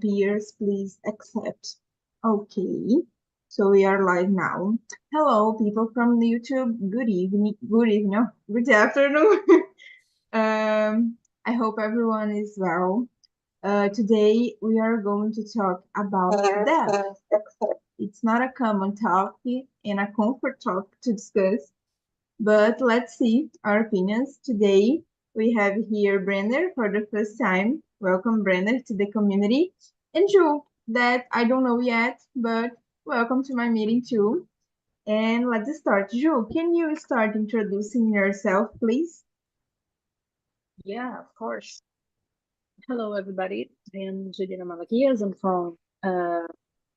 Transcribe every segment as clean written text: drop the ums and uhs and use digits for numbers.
appears, please accept. Okay, so we are live now. Hello, people from YouTube. Good evening, good afternoon. I hope everyone is well. Today we are going to talk about death. It's not a common topic and a comfort topic to discuss, but let's see our opinions. Today we have here Brenner for the first time. Welcome, Brenner, to the community. And Ju, that I don't know yet, but welcome to my meeting too. And let's start. Ju, can you start introducing yourself, please? Yeah, of course. Hello, everybody. I am Juliana Malaquias. I'm from Rio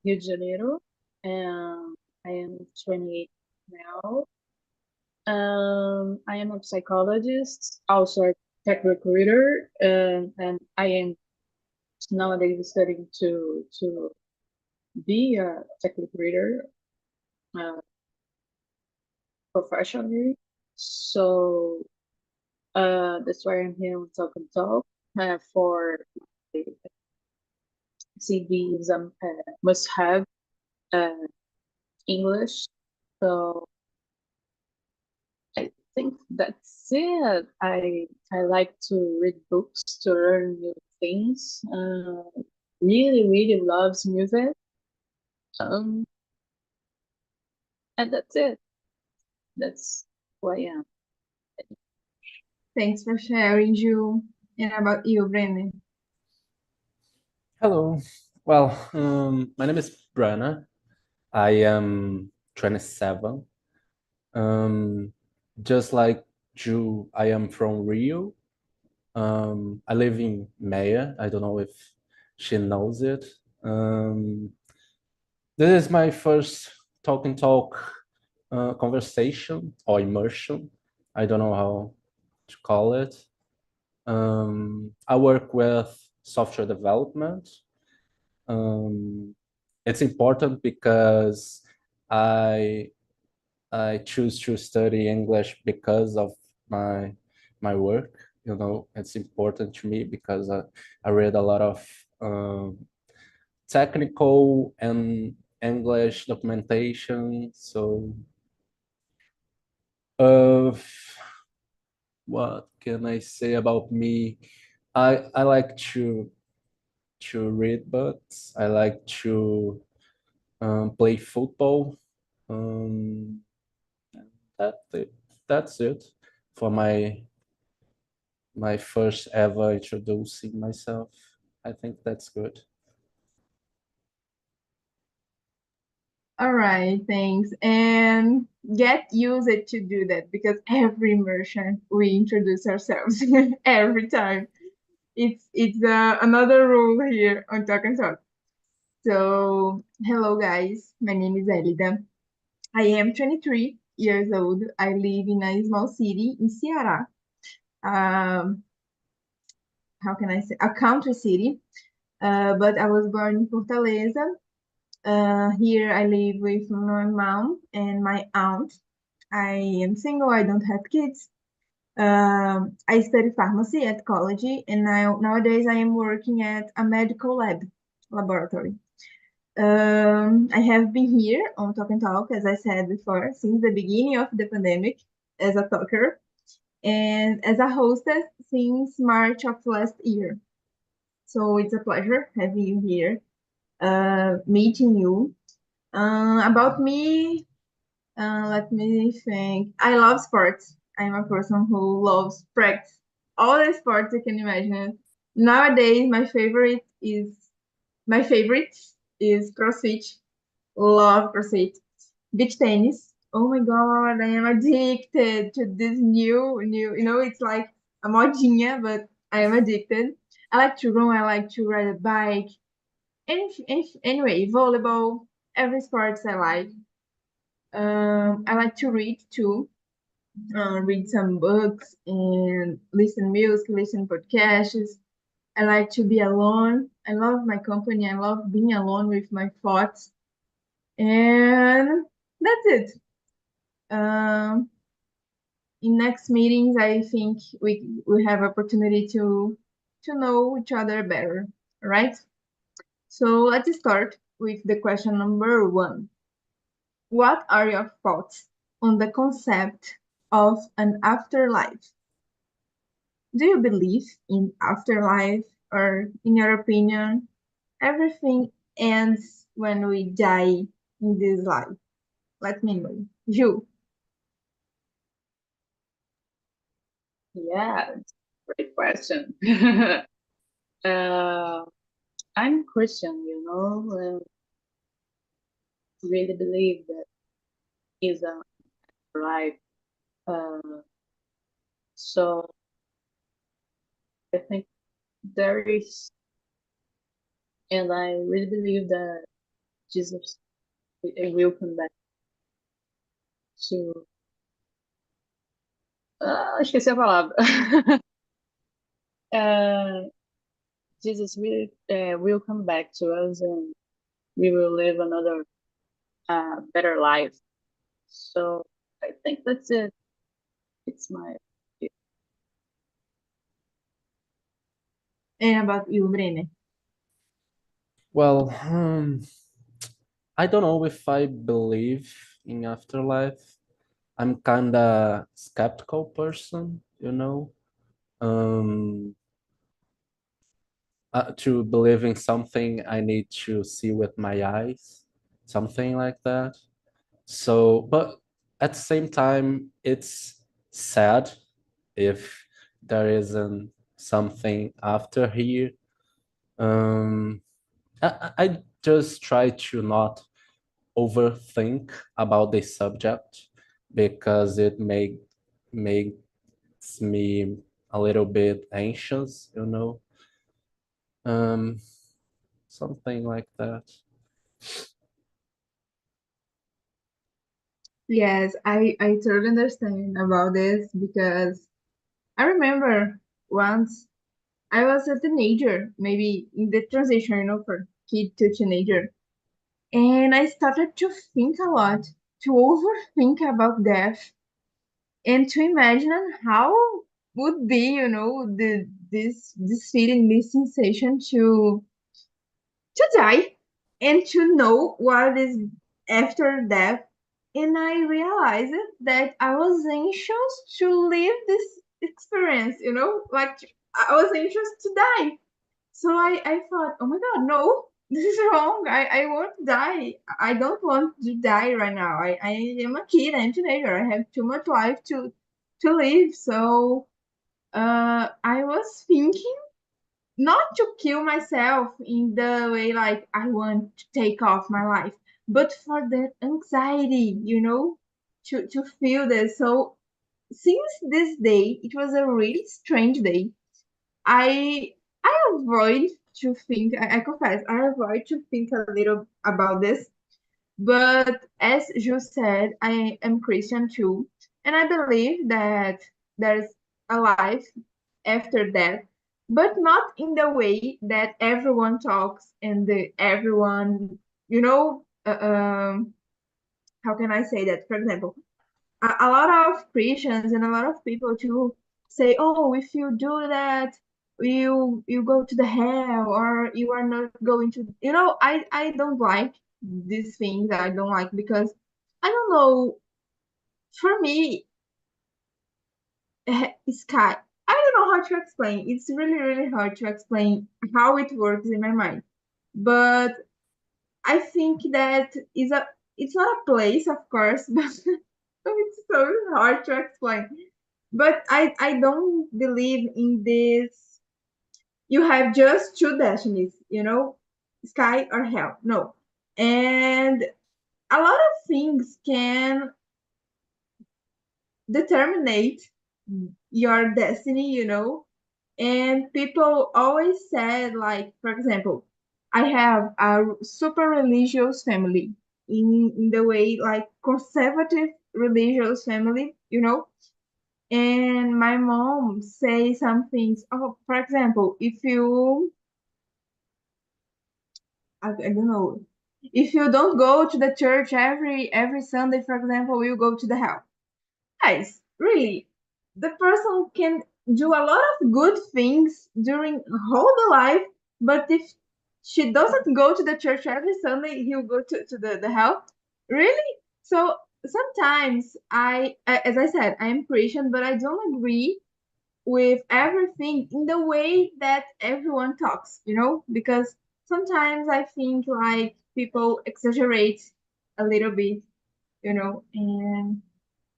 de Janeiro, and I am 28 now. I am a psychologist, also a tech recruiter, and I am nowadays studying to be a tech recruiter uh, professionally. So that's why I'm here on Talk and Talk for CVs must have uh, English. So I think that's it. I like to read books to learn new things. Really loves music. Um, and that's it. That's who I am. Thanks for sharing, Ju. And about you, Brenner? Hello. Well, my name is Brana. I am 27. Just like Ju, I am from Rio. I live in Maya. I don't know if she knows it. This is my first talk and talk conversation or immersion. I don't know how to call it. I work with software development. It's important because I I choose to study English because of my work. You know, it's important to me because I read a lot of technical and English documentation. So, uh, what can I say about me? I like to read books. I like to play football. Um, that that's it for my first ever introducing myself. I think that's good. All right, thanks. And get used to do that because every immersion we introduce ourselves every time. It's another rule here on Talk and Talk. So, hello guys, my name is Elida. I am 23 years old. I live in a small city in Ceará. Um, how can I say? A country city. But I was born in Fortaleza. Here I live with my mom and my aunt. I am single. I don't have kids. I study pharmacy at college, and nowadays I am working at a medical laboratory. I have been here on Talk and Talk, as I said before, since the beginning of the pandemic as a talker and as a hostess since March of last year. So it's a pleasure having you here, meeting you. About me, let me think. I love sports. I'm a person who loves practice all the sports you can imagine. Nowadays, my favorite is CrossFit. Love CrossFit. Beach tennis. Oh my god, I am addicted to this new. It's like a modinha, but I am addicted. I like to run. I like to ride a bike. Anyway, volleyball. Every sports I like. I like to read too. Read some books and listen music, listen podcasts. I like to be alone. I love my company. I love being alone with my thoughts. And that's it. Um, in next meetings, I think we have opportunity to know each other better. All right. So let's start with the question number one. What are your thoughts on the concept of an afterlife? Do you believe in afterlife, or in your opinion, everything ends when we die in this life? Let me know. You. Yeah, it's a great question. uh, I'm Christian, and really believe that is a life. Uh, so I think there is, and I really believe that Jesus will come back to. Esqueci a palavra. uh, Jesus will come back to us, and we will live another better life. So I think that's it. It's my And about you, Brene? Well, I don't know if I believe in afterlife. I'm kinda skeptical person, you know. Um, to believe in something, I need to see with my eyes, something like that. So, but at the same time, it's sad if there isn't something after here. Um, I just try to not overthink about the subject because it makes me a little bit anxious, you know. Um, something like that. Yes, I totally understand about this because I remember once I was a teenager, maybe in the transition, from kid to teenager. And I started to think a lot, to overthink about death, and to imagine how would be, this feeling, this sensation to die and to know what is after death. And I realized that I was anxious to live this experience, like I was anxious to die. So I thought, oh my God, no, this is wrong. I won't die. I don't want to die right now. I am a kid, I'm a teenager. I have too much life to live. So I was thinking not to kill myself in the way like I want to take off my life, but for the anxiety, to feel this. So since this day, it was a really strange day. I I avoid to think. I confess, I avoid to think a little about this. But as you said, I am Christian too, and I believe that there's a life after death, but not in the way that everyone talks and everyone, you know, how can I say that? For example, a lot of Christians and a lot of people too say, "Oh, if you do that, you go to the hell, or you are not going to." I don't like these things. I don't like because I don't know. For me, sky. I don't know how to explain. It's really really hard to explain how it works in my mind. But I think that is a. It's not a place, of course, but it's so hard to explain. But I don't believe in this. You have just two destinies, sky or hell. No. And a lot of things can determine your destiny, And people always said, like, for example, I have a super religious family in the way, like, conservative religious family, And my mom say some things. Oh, for example, if you, I don't know, if you don't go to the church every Sunday, for example, you go to the hell. Guys, really, the person can do a lot of good things during whole the life, but if she doesn't go to the church every Sunday. He'll go to the hell. Really? So sometimes as I said, I am Christian, but I don't agree with everything in the way that everyone talks, because sometimes I think like people exaggerate a little bit, and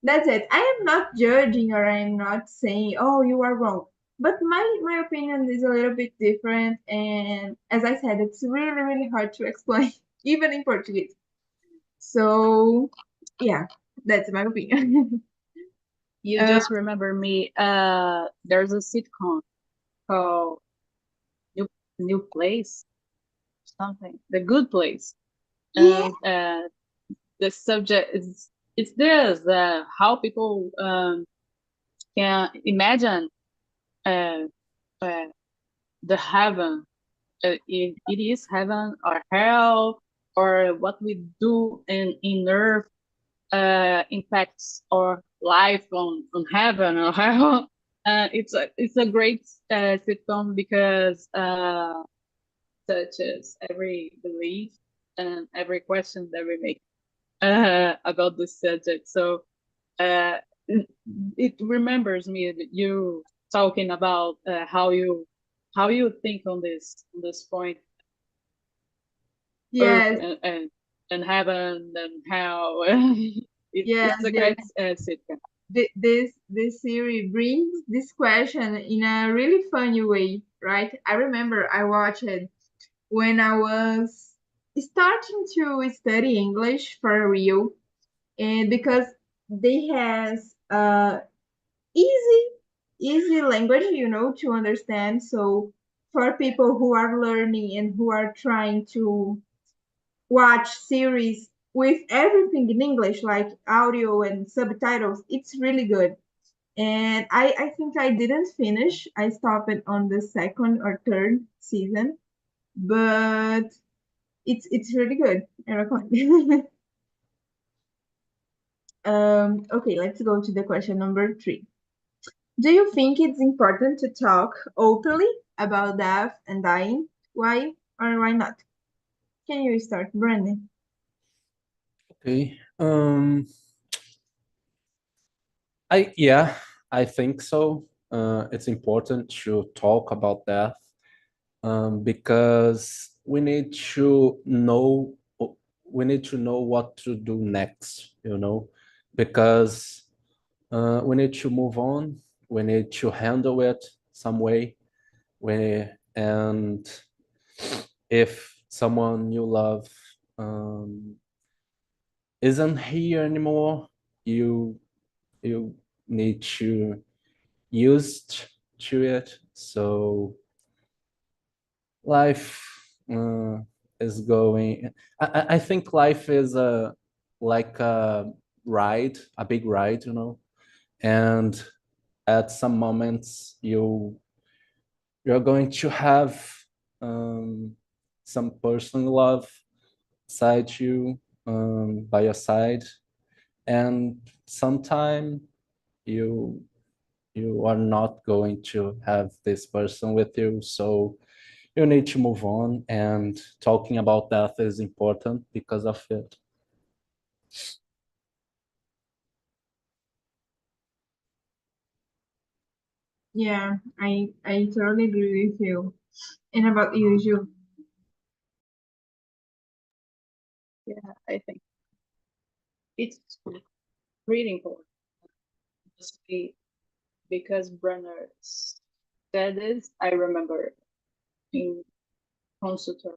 that's it. I am not judging or I am not saying, oh, you are wrong. But my opinion is a little bit different. And as I said, it's really, really hard to explain, even in Portuguese. So, yeah, that's my opinion. You just remember me. There's a sitcom called New Place, something. The Good Place, Yeah, and the subject is it's this how people can imagine uh, uh, the heaven. It is heaven or hell, or what we do in earth impacts our life on heaven or hell. It's a great sitcom because touches every belief and every question that we make about this subject. So uh, it remembers me that you talking about how you think on this point, earth yes, and heaven and hell. yes, It's a yes. great sitcom. This series brings this question in a really funny way, right? I remember I watched it when I was starting to study English for real, and because they has easy easy language, to understand. So for people who are learning and who are trying to watch series with everything in English, like audio and subtitles, it's really good. And I think I didn't finish. I stopped it on the second or third season, but it's really good. I recommend. Okay, let's go to the question number 3. Do you think it's important to talk openly about death and dying? Why or why not? Can you start, Brandon? Okay. I think so. It's important to talk about death, because we need to know what to do next, because we need to move on, we need to handle it some way. And if someone you love isn't here anymore, you you need to used to it. So life is going. I think life is like a ride, a big ride, and at some moments you're going to have um, some personal love side you, by your side, and sometime you you are not going to have this person with you. So you need to move on, and talking about death is important because of it. Yeah, I totally agree with you. And about you, Ju? Yeah, I think it's really important, especially because Brenner said this. I remember in consultor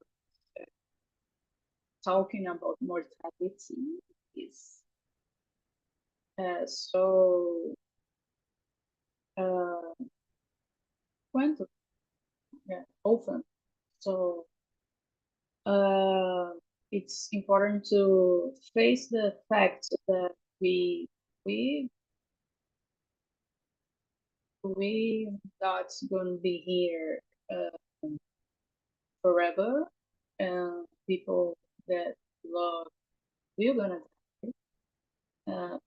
talking about mortality is so uh, quantum, yeah, often. So uh, it's important to face the fact that we we not gonna be here forever, and people that love we're gonna die.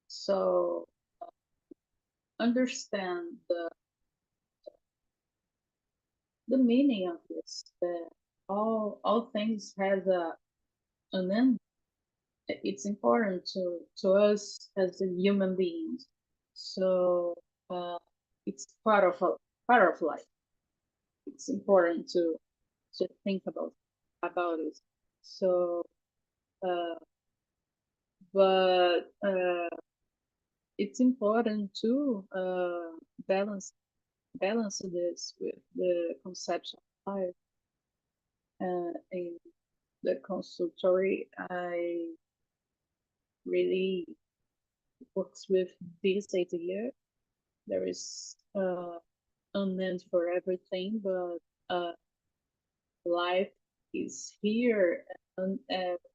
So understand the meaning of this, that all things has an end. It's important to us as a human beings. So uh, it's part of life. It's important to think about it. So, uh, but it's important to balance this with the conception of life. In the consultory, I really works with this idea. There is an end for everything, but life is here, and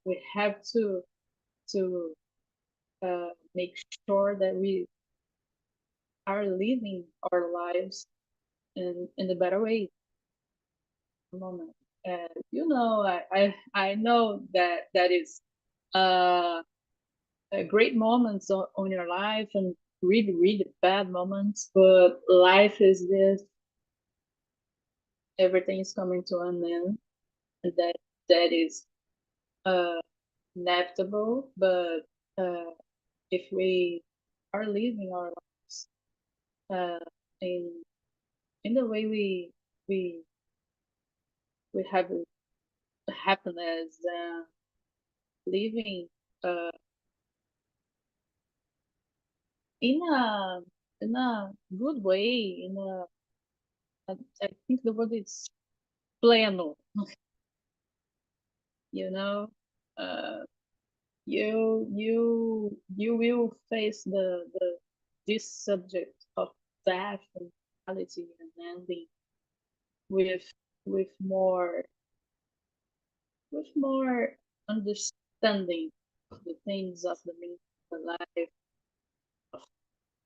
we have to make sure that we are living our lives in a better way. Moment, and I know that is uh, a great moments on your life and really bad moments, but life is this. Everything is coming to an end. That that is uh, inevitable, but uh, if we are living our lives uh, in the way we we have happiness, living uh, in a good way, I think the word is pleno, you know. Uh, you will face the this subject of death and mortality and ending with with more with more understanding of the things of the meaning of the life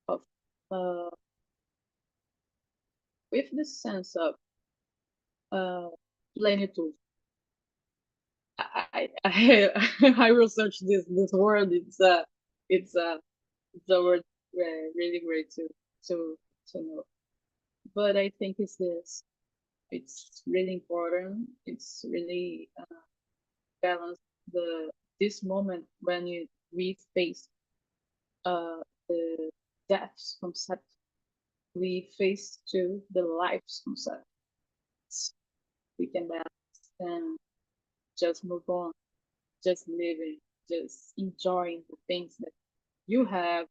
of uh, with this sense of uh, plenitude. I researched this word. It's a it's a word really great to to know. But I think it's this. It's really important. It's really balance the this moment when we face uh, the death's concept. We face to the life's concept. We can balance and just move on, just living, just enjoying the things that you have,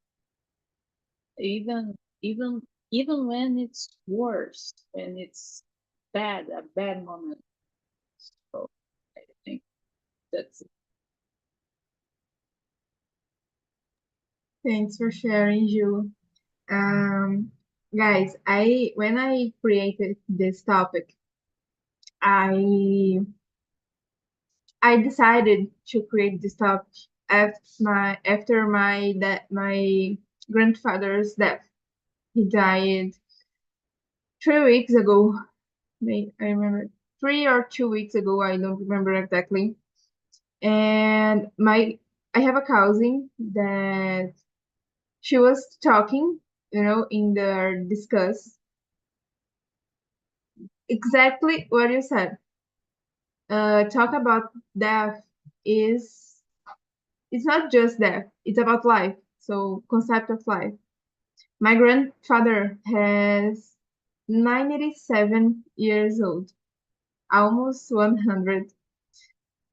even even even when it's worse, when it's a bad moment. So I think that's it. Thanks for sharing, Ju. Um, guys, I when I created this topic, I I decided to create this topic after my grandfather's death. He died 3 weeks ago. I remember 3 or 2 weeks ago. I don't remember exactly. And my I have a cousin that she was talking, in the discuss exactly what you said. Talk about death is it's not just death; it's about life. So concept of life. My grandfather has 97 years old, almost 100.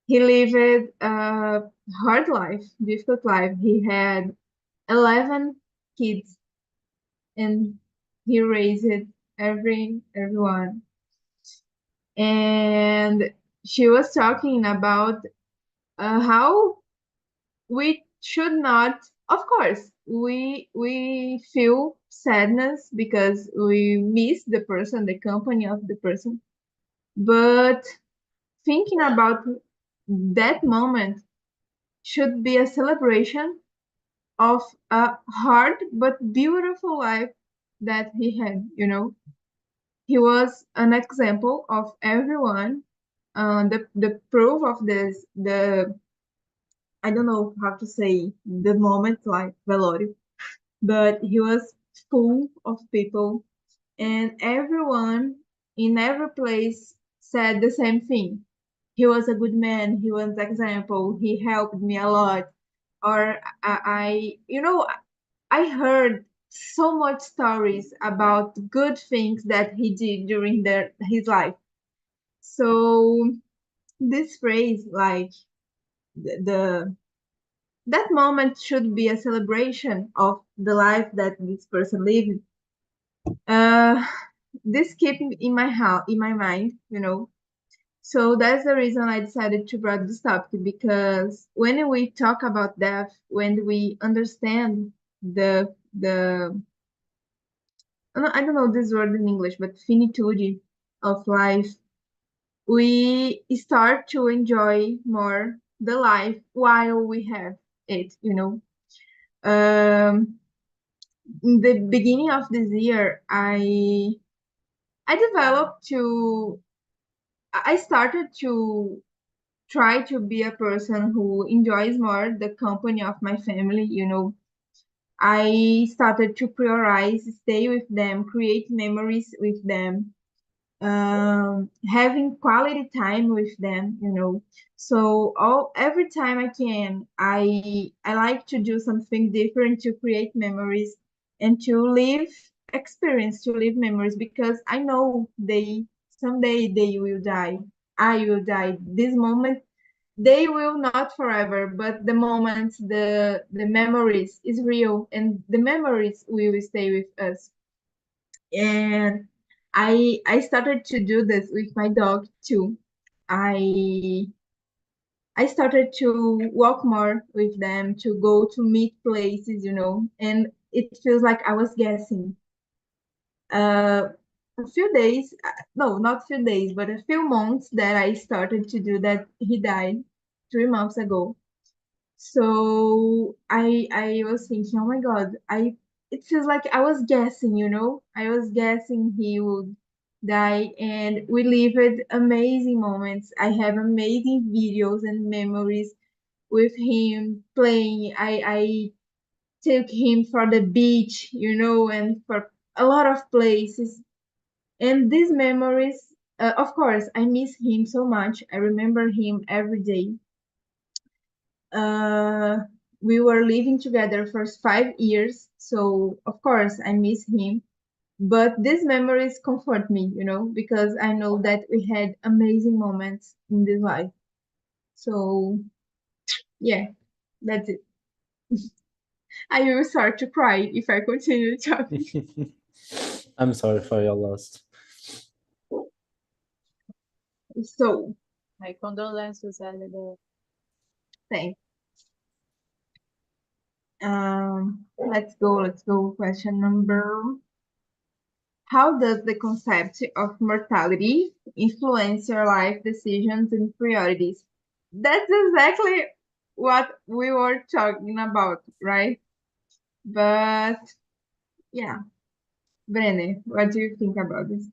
He lived a hard life, difficult life. He had 11 kids, and he raised everyone. And she was talking about how we should not, of course, we feel sadness because we miss the person, the company of the person, but thinking about that moment should be a celebration of a hard but beautiful life that he had. He was an example of everyone. The proof of this, I don't know how to say the moment like velório, but he was full of people, and everyone. in every place said the same thing. He was a good man. He was an example. He helped me a lot. Or I heard so much stories about good things that he did during his life. So this phrase, like the that moment should be a celebration of the life that this person lived. Uh, this kept in my house, in my mind, So that's the reason I decided to bring this topic because when we talk about death, when we understand the I don't know this word in English, but finitude of life, we start to enjoy more the life while we have it. In the beginning of this year, I developed to I started to try to be a person who enjoys more the company of my family. I started to prioritize, stay with them, create memories with them, having quality time with them. So every time I can, I like to do something different to create memories and to live experience, to live memories because I know they someday they will die. I will die. This moment they will not forever, but the moments, the memories is real, and the memories will stay with us. And I started to do this with my dog too. I I started to walk more with them, to go to meet places, and it feels like I was guessing. Uh, a few days, no, not few days, but a few months that I started to do that. He died 3 months ago. So I was thinking, oh my God, I it feels like I was guessing. I was guessing he would die, and we lived amazing moments. I have amazing videos and memories with him playing. I took him for the beach, and for a lot of places. And these memories, of course, I miss him so much. I remember him every day. uh, we were living together for 5 years, so of course I miss him. But these memories comfort me, because I know that we had amazing moments in this life. So yeah, that's it. I will start to cry if I continue talking. I'm sorry for your loss. So My condolences, Elida. thanks. Let's go. Let's go. Question number. How does the concept of mortality influence your life decisions and priorities? That's exactly what we were talking about, right? But yeah, Brene, what do you think about this?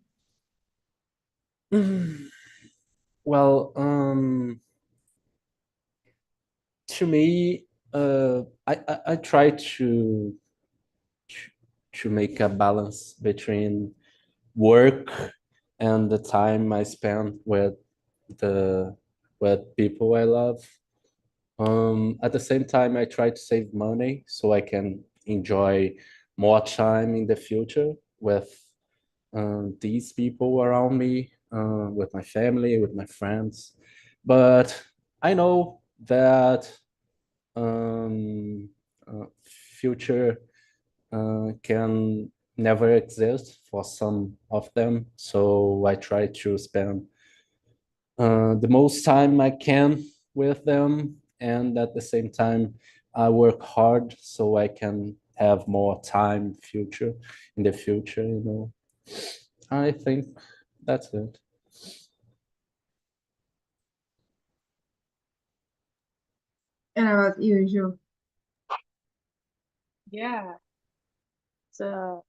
Well, to me, I try to make a balance between work and the time I spend the with people I love. At the same time, I try to save money so I can enjoy more time in the future with these people around me, with my family, with my friends. But I know that um, future can never exist for some of them. So I try to spend the most time I can with them, and at the same time, I work hard so I can have more time future in the future. I think that's it. And about you, Jo? Yeah, it's a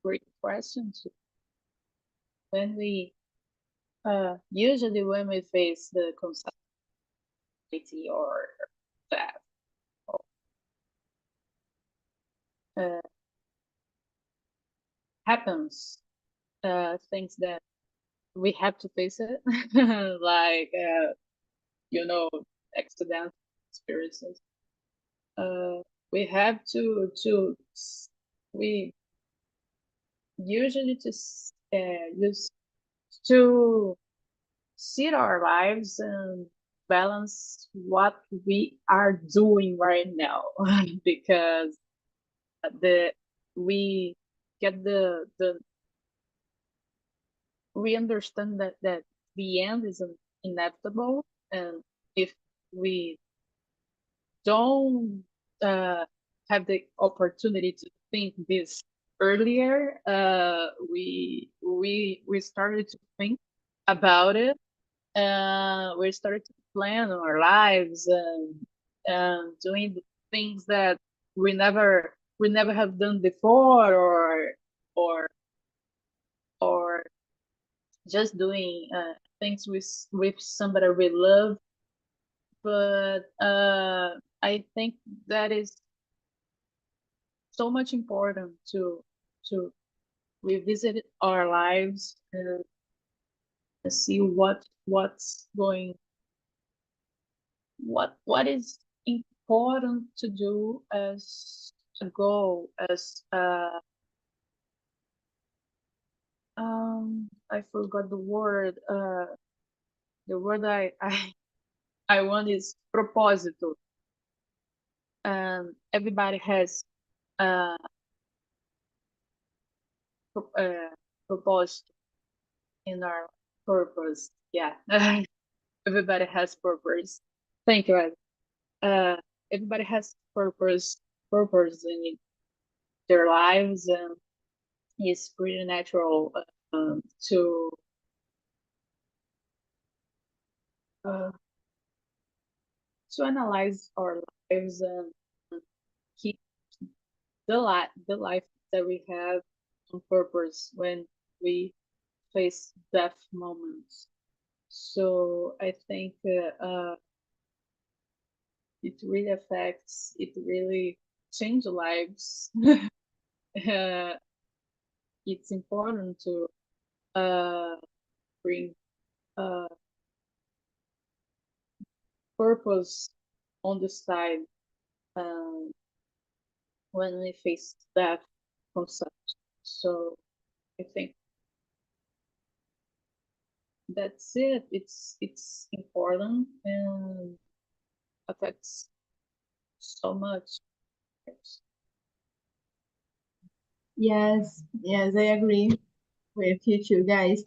great question. When we usually when we face the consultancy or that uh, happens, things that we have to face it, like you know, accident experiences. Uh, we have we usually just use to sit our lives and balance what we are doing right now, because the we get the we understand that the end is inevitable, and if we don't have the opportunity to think this earlier, we started to think about it. We started to plan our lives and doing the things that we never have done before, or or just doing things with somebody we love. But I think that is so much important to revisit our lives and see what's going what is important to do as a goal, as I forgot the word I want is propósito. And everybody has uh, proposed in our purpose. Yeah, everybody has purpose. Thank you, Ed. Everybody has purpose in their lives, and it's pretty natural to uh, analyze our lives and keep the life that we have on purpose when we face death moments. So I think it really changes lives. uh, it's important to uh, bring uh, purpose on the side um, when we face that concept. So I think that's it. It's important and affects so much. Yes, yes, I agree with you two guys.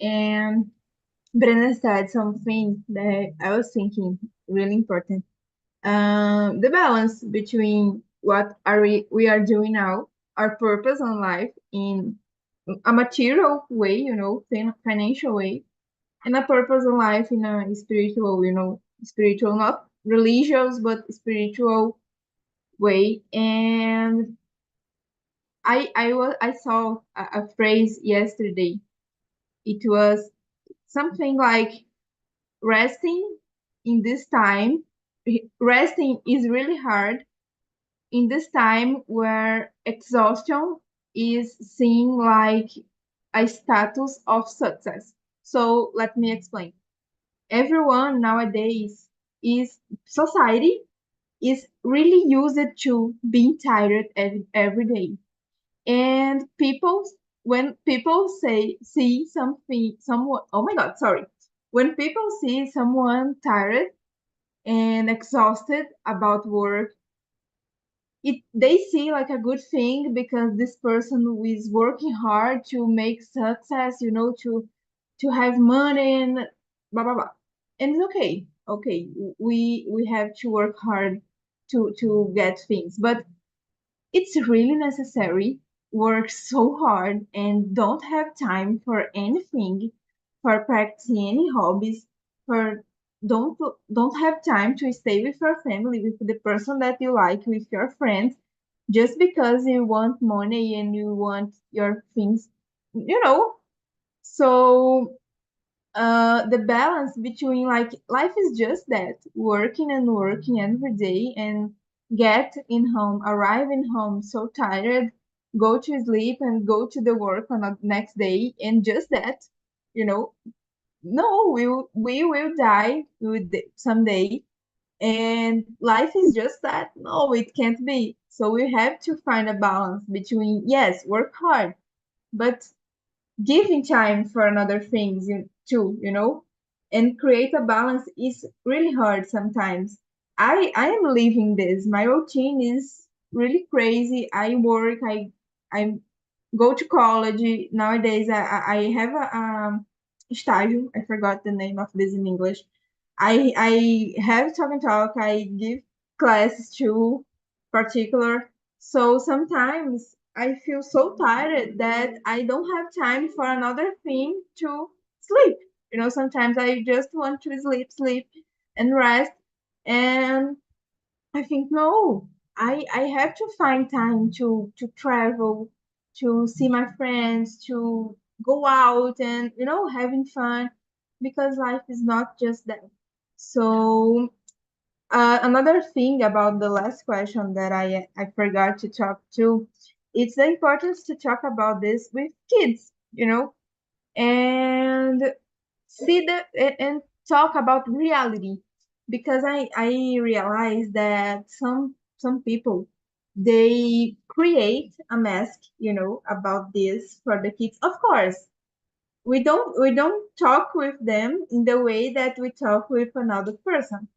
And Brenna said something that I was thinking really important. The balance between what are we are doing now, our purpose on life in a material way, financial way, and a purpose in life in a spiritual, spiritual, not religious, but spiritual way. And I saw a phrase yesterday. It was something like resting in this time. Resting is really hard in this time where exhaustion is seen like a status of success. So let me explain. Everyone nowadays is society is really used to being tired every day. And when people see something, someone, oh my God, sorry. When people see someone tired and exhausted about work, they see like a good thing because this person is working hard to make success, to have money and blah blah blah. And it's okay, okay, we have to work hard to get things, but it's really necessary work so hard and don't have time for anything, for practicing any hobbies, for don't don't have time to stay with your family, with the person that you like, with your friends, just because you want money and you want your things, you know. So the balance between like life is just that working and working every day and get in home, arrive in home so tired, go to sleep and go to the work on the next day and just that, No, we will die someday, and life is just that. No, it can't be. So we have to find a balance between, yes, work hard, but giving time for another things too. And create a balance is really hard sometimes. I am living this. My routine is really crazy. I work, I go to college. Nowadays I have a estágio. I forgot the name of this in English. I have talk and talk. I give classes to particular. So sometimes I feel so tired that I don't have time for another thing to sleep. Sometimes I just want to sleep, and rest. And I think no, I have to find time to travel, to see my friends, to go out and having fun, because life is not just that. So another thing about the last question that I forgot to talk to, it's the importance to talk about this with kids, and see and talk about reality, because I realize that some people, they create a mask, about this for the kids. Of course, we don't talk with them in the way that we talk with another person,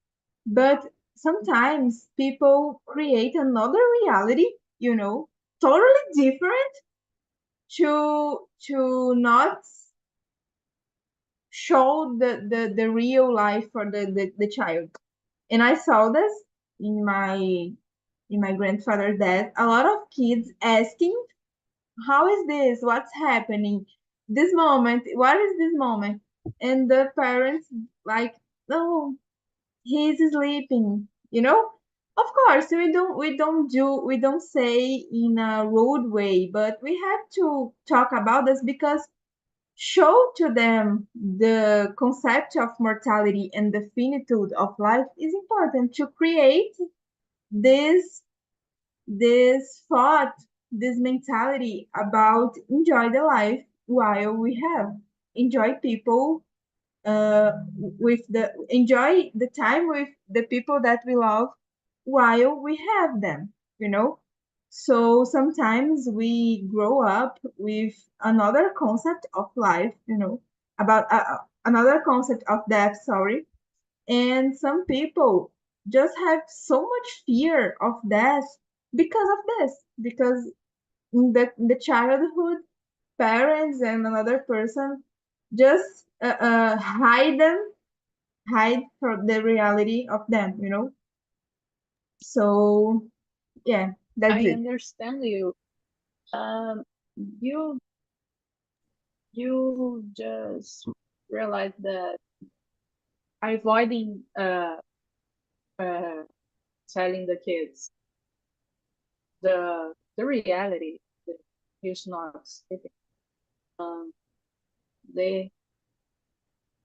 but sometimes people create another reality, totally different, to not show the real life for the child. And I saw this in my grandfather's death. A lot of kids asking, how is this? What's happening? This moment, what is this moment? And the parents like, no, he's sleeping, Of course, we don't say in a rude way, but we have to talk about this, because show to them the concept of mortality and the finitude of life is important to create this this thought, this mentality about enjoy the life while we have, enjoy people, with the enjoy the time with the people that we love while we have them, so sometimes we grow up with another concept of life, about another concept of death, sorry. And some people just have so much fear of death because of this, because in the childhood, parents and another person just hide from the reality of them, So yeah, that's I it. understand you. Um, you you just realize that avoiding uh telling the kids the reality that he's not sleeping. Um, they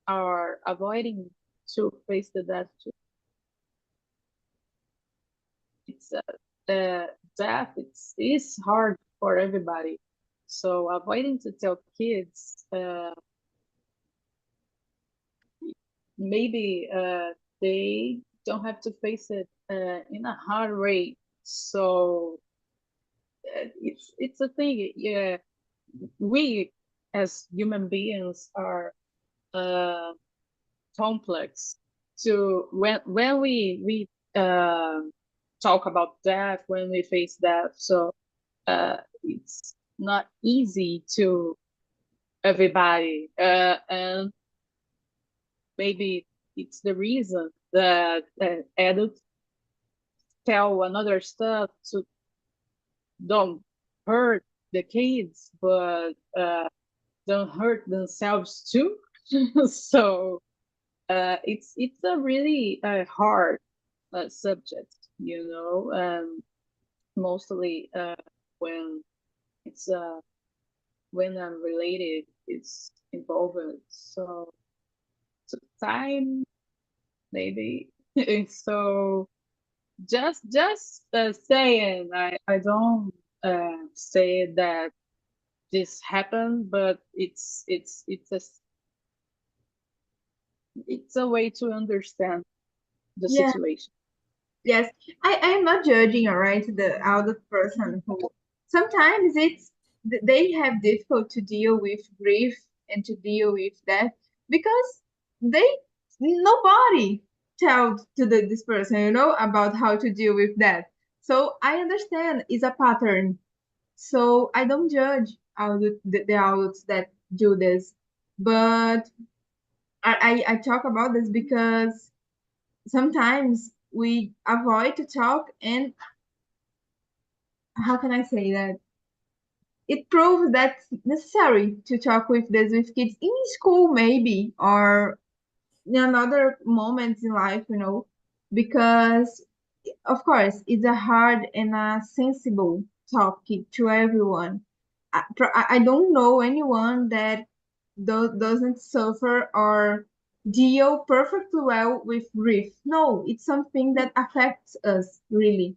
are avoiding to face the death. It's the death. It's hard for everybody. So avoiding to tell kids, maybe they don't have to face it in a hard way. So it's a thing. Yeah, we as human beings are uh, complex. To when we talk about death, when we face death, so it's not easy to everybody, and maybe it's the reason that adults tell another stuff to don't hurt the kids, but don't hurt themselves too. So it's a really hard subject, mostly when it's when unrelated is involved. So time maybe. So just saying, I don't say that this happened, but it's a It's a way to understand the Yeah, situation. yes. I'm not judging, all right, the other person who sometimes they have difficult to deal with grief and to deal with that because they nobody told to this person, about how to deal with that. So I understand it's a pattern. So I don't judge the adults that do this. But I talk about this because sometimes we avoid to talk, and how can I say that? It proves that it's necessary to talk with this with kids in school maybe, or in another moments in life, because of course it's a hard and a sensible topic to everyone. I don't know anyone that doesn't suffer or deal perfectly well with grief. No, it's something that affects us really.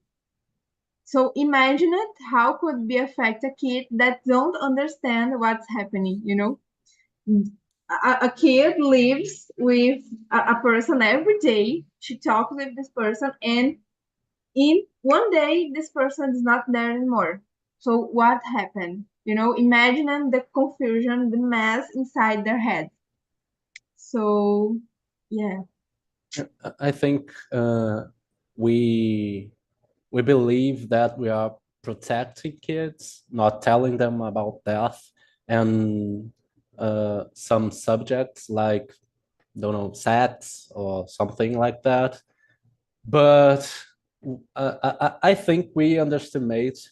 So imagine it, how could be affect a kid that don't understand what's happening, a kid lives with a person every day. She talks with this person, and in one day, this person is not there anymore. So what happened? Imagine the confusion, the mess inside their head. So, yeah. I think we we believe that we are protecting kids, not telling them about death and some subjects like, don't know, sex or something like that. But I think we underestimate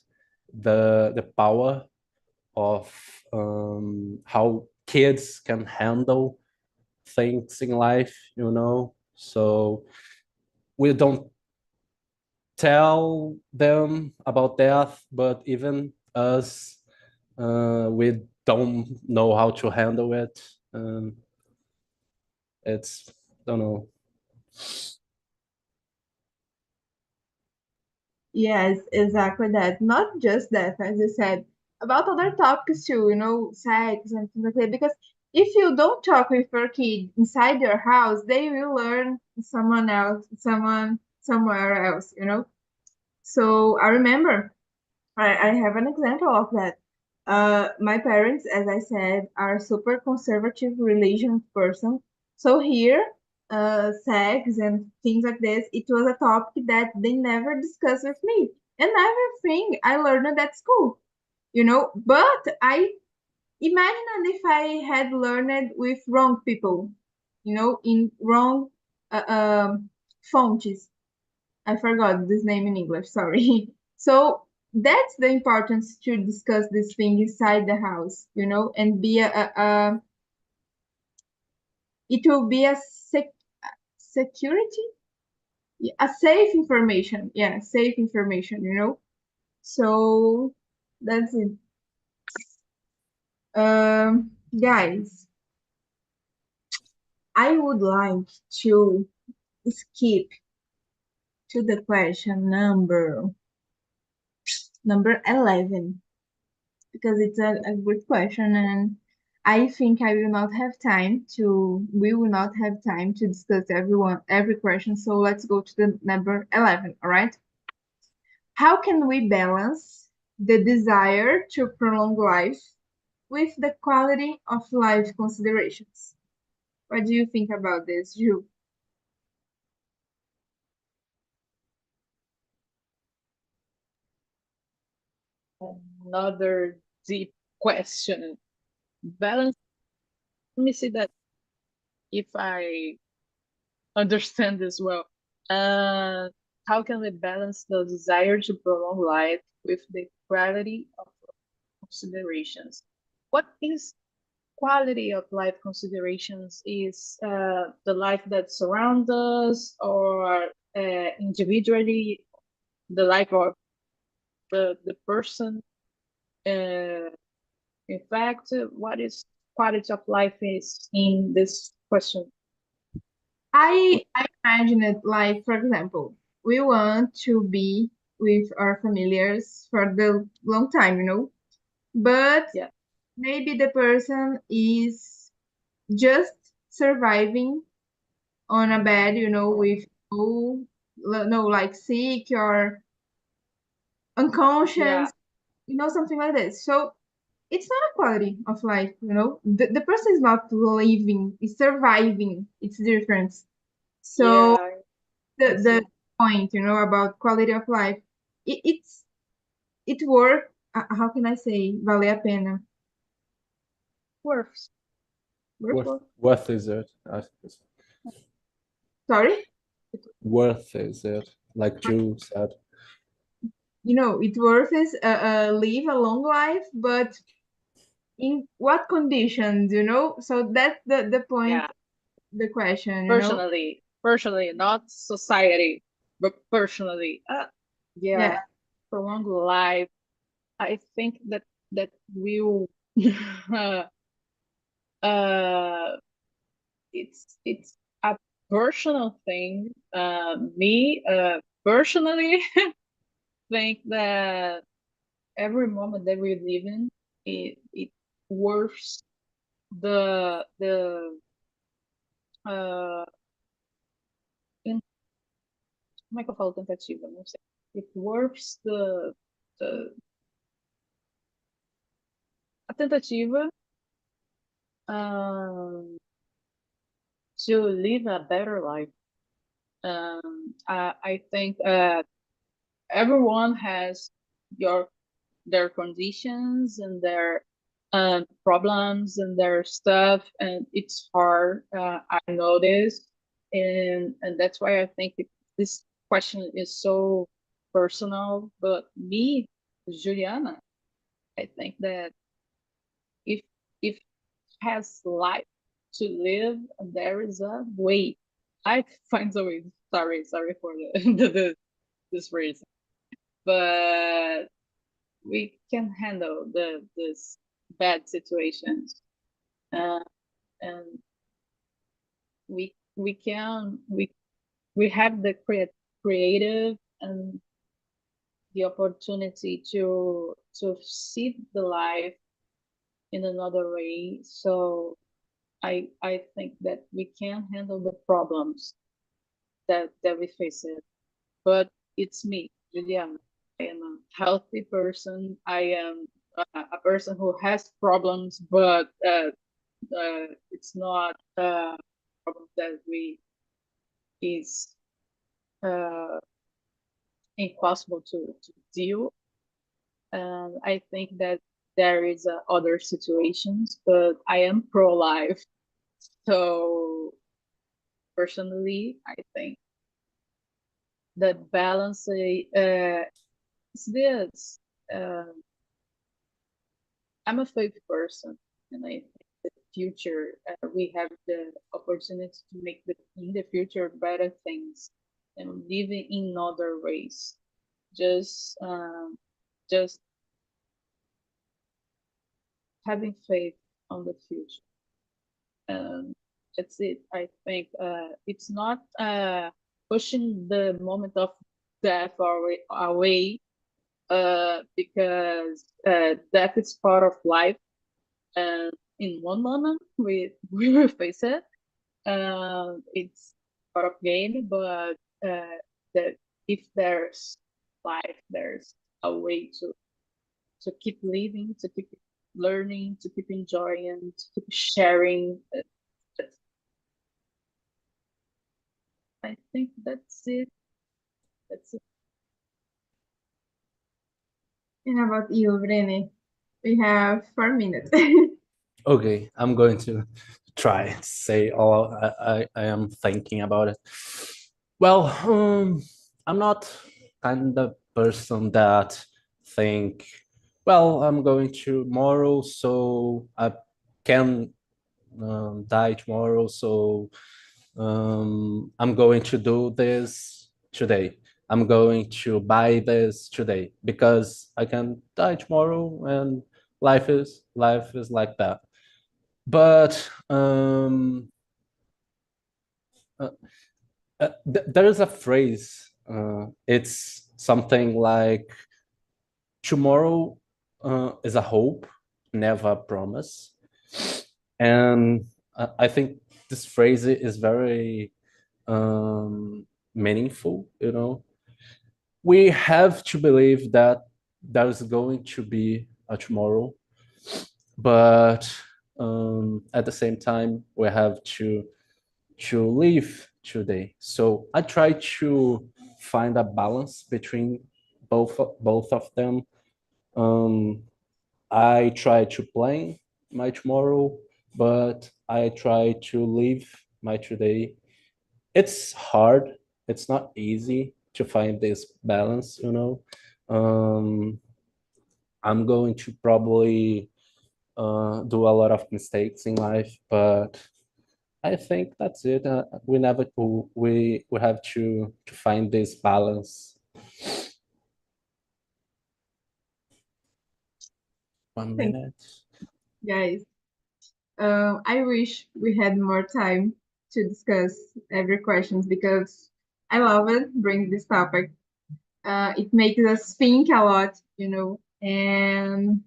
the power of how kids can handle things in life, So we don't tell them about death, but even us, we don't know how to handle it. It's, don't know. Yes, exactly that. Not just that, as you said, about other topics too, sex and things like that. Because if you don't talk with your kid inside your house, they will learn someone else, someone somewhere else, So I remember I have an example of that. My parents, as I said, are super conservative religion person. So here, sex and things like this, it was a topic that they never discussed with me. And everything I learned at school, But I imagine if I had learned with wrong people, in wrong uh, um, fonts. I forgot this name in English, sorry. So that's the importance to discuss this thing inside the house, and be it will be a security, a safe information. Yeah, safe information, So that's it. Guys, I would like to skip to the question number 11. Because it's a good question, and I think we will not have time to discuss every question. So let's go to the number 11, all right? How can we balance the desire to prolong life with the quality of life considerations? What do you think about this, Ju? Another deep question. Balance. Let me see that if I understand this well. Uh, how can we balance the desire to prolong life with the quality of considerations? What is quality of life considerations? Is the life that surrounds us, or individually the life of the person? Uh, in fact, what is quality of life is in this question? I imagine it like, for example, we want to be with our familiars for the long time, but Yeah. maybe the person is just surviving on a bed, with no, like sick or Yeah, unconscious, something like this. So it's not a quality of life, The person is not living, is surviving. It's different. So yeah, I the see. point, about quality of life, it worth. How can I say? Vale a pena. Worth, Worth, worth. worth is it? I suppose. Sorry, Worth is it? Like Jules said. it worth is live a long life, but in what conditions, So that's the point, Yeah, the question. personally, not society, but personally. Yeah, Yeah, prolonged life. I think that will uh it's a personal thing. Me personally think that every moment that we live in, it worth the in, como é que eu falo tentativa? Não sei. It worth the a tentativa um, to live a better life. I think everyone has your their conditions and their problems and their stuff, and it's hard. I know this, and that's why I think this question is so personal. But me, Juliana, I think that if if has life to live, there is a way. I find a way. Sorry for this reason, but we can handle this bad situations, uh, and we have the creative and the opportunity to see the life in another way. So I think that we can handle the problems that we face it. But it's me, Juliana. I am a healthy person. I am a person who has problems, but it's not a problem that we is uh, impossible to deal. And I think that there is other situations, but I am pro-life, so personally, I think the balance is this. Um, I'm a faith person, and I think the future we have the opportunity to make in the future better things and living in other ways. Just just having faith on the future. Um, that's it. I think it's not pushing the moment of death away because death is part of life, and in one moment we will face it. It's part of game, but that if there's life, there's a way to keep living, to keep learning, to keep enjoying, to keep sharing. I think that's it. That's it. and about you, Brene? We have 4 minutes. Okay, I'm going to try to say all I am thinking about it. Well, I'm not kind of person that think, well, I'm going tomorrow, so I can die tomorrow, so I'm going to do this today. I'm going to buy this today because I can die tomorrow, and life is like that. But uh, there is a phrase. It's something like tomorrow is a hope, never a promise. And I think this phrase is very meaningful, you know. We have to believe that there's going to be a tomorrow, but at the same time, we have to live today. So I try to find a balance between both of them. Um, I try to plan my tomorrow, but I try to live my today. It's hard. It's not easy to find this balance, you know. Um, I'm going to probably do a lot of mistakes in life, but I think that's it. We never we have to find this balance. 1 Thanks, minute. guys. I wish we had more time to discuss every questions because I love it. Bring this topic. It makes us think a lot, you know, and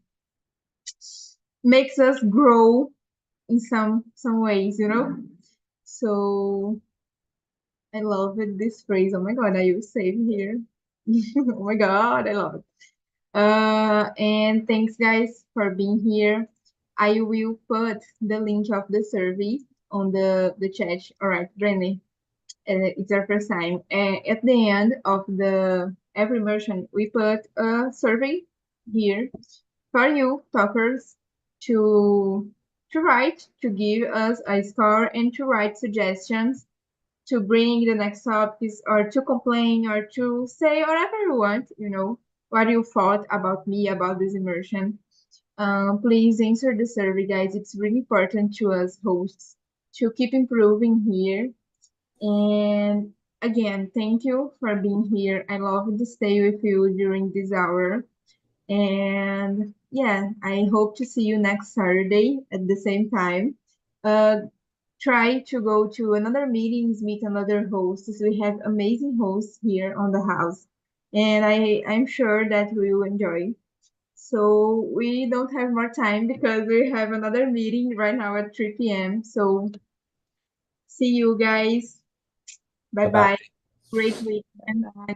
makes us grow in some ways, you know. So I love it. This phrase. Oh my God, I use save here. Oh my God, I love it. And thanks guys for being here. I will put the link of the survey on the chat. All right, Renee, it's our first time. At the end of the every version, we put a survey here for you talkers to write, to give us a score, and to write suggestions to bring the next topics or to complain or to say whatever you want, you know, what you thought about me, about this immersion. Please answer the survey, guys. It's really important to us hosts to keep improving here. And again, thank you for being here. I love to stay with you during this hour. And yeah, I hope to see you next Saturday at the same time. Uh, Try to go to another meetings, meet another hosts. We have amazing hosts here on the house, and I'm sure that we will enjoy. So we don't have more time because we have another meeting right now at 3 p.m. So see you guys. Bye Bye bye. bye. Great Bye weekend. bye.